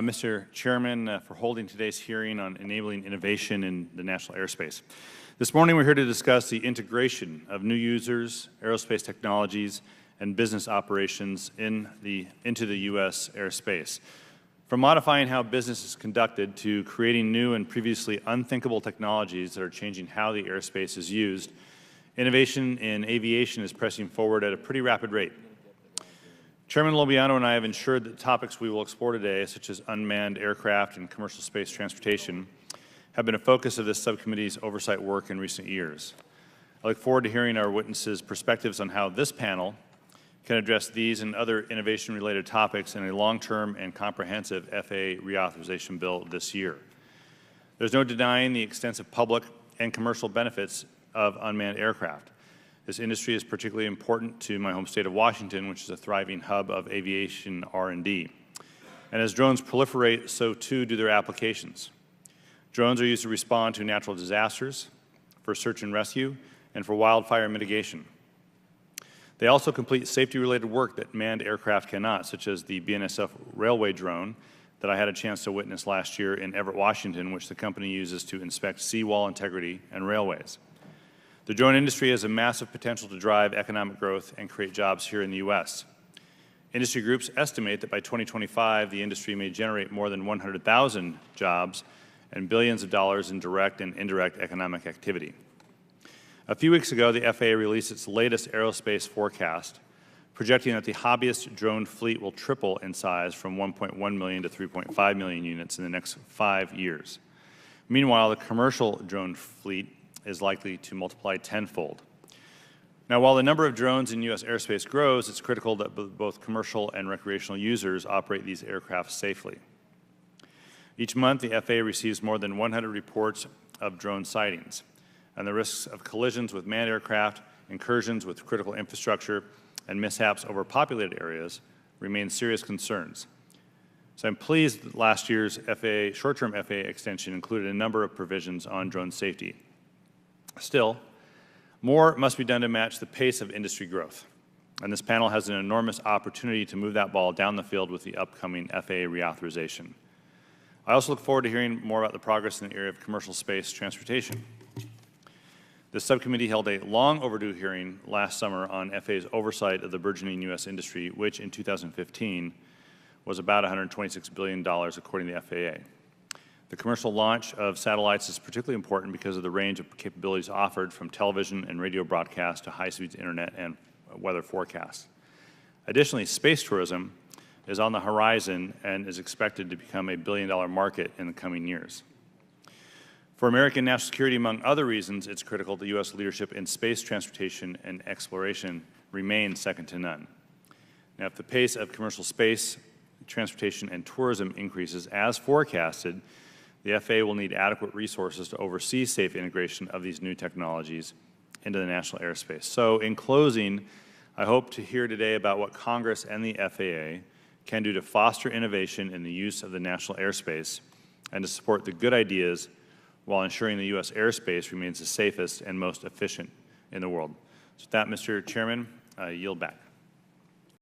Mr. Chairman, for holding today's hearing on enabling innovation in the national airspace. This morning, we're here to discuss the integration of new users, aerospace technologies, and business operations into the U.S. airspace. From modifying how business is conducted to creating new and previously unthinkable technologies that are changing how the airspace is used, innovation in aviation is pressing forward at a pretty rapid rate. Chairman Lobiano and I have ensured that topics we will explore today, such as unmanned aircraft and commercial space transportation, have been a focus of this subcommittee's oversight work in recent years. I look forward to hearing our witnesses' perspectives on how this panel can address these and other innovation-related topics in a long-term and comprehensive FAA reauthorization bill this year. There's no denying the extensive public and commercial benefits of unmanned aircraft. This industry is particularly important to my home state of Washington, which is a thriving hub of aviation R&D. And as drones proliferate, so too do their applications. Drones are used to respond to natural disasters, for search and rescue, and for wildfire mitigation. They also complete safety-related work that manned aircraft cannot, such as the BNSF railway drone that I had a chance to witness last year in Everett, Washington, which the company uses to inspect seawall integrity and railways. The drone industry has a massive potential to drive economic growth and create jobs here in the U.S. Industry groups estimate that by 2025, the industry may generate more than 100,000 jobs and billions of dollars in direct and indirect economic activity. A few weeks ago, the FAA released its latest aerospace forecast, projecting that the hobbyist drone fleet will triple in size from 1.1 million to 3.5 million units in the next 5 years. Meanwhile, the commercial drone fleet is likely to multiply tenfold. Now, while the number of drones in U.S. airspace grows, it's critical that both commercial and recreational users operate these aircraft safely. Each month, the FAA receives more than 100 reports of drone sightings, and the risks of collisions with manned aircraft, incursions with critical infrastructure, and mishaps over populated areas remain serious concerns. So I'm pleased that last year's short-term FAA extension included a number of provisions on drone safety. Still, more must be done to match the pace of industry growth, and this panel has an enormous opportunity to move that ball down the field with the upcoming FAA reauthorization. I also look forward to hearing more about the progress in the area of commercial space transportation. The subcommittee held a long overdue hearing last summer on FAA's oversight of the burgeoning U.S. industry, which in 2015 was about $126 billion according to the FAA. The commercial launch of satellites is particularly important because of the range of capabilities offered, from television and radio broadcast to high-speed internet and weather forecasts. Additionally, space tourism is on the horizon and is expected to become a billion-dollar market in the coming years. For American national security, among other reasons, it's critical that U.S. leadership in space transportation and exploration remains second to none. Now, if the pace of commercial space transportation and tourism increases as forecasted, the FAA will need adequate resources to oversee safe integration of these new technologies into the national airspace. So in closing, I hope to hear today about what Congress and the FAA can do to foster innovation in the use of the national airspace and to support the good ideas while ensuring the U.S. airspace remains the safest and most efficient in the world. So with that, Mr. Chairman, I yield back.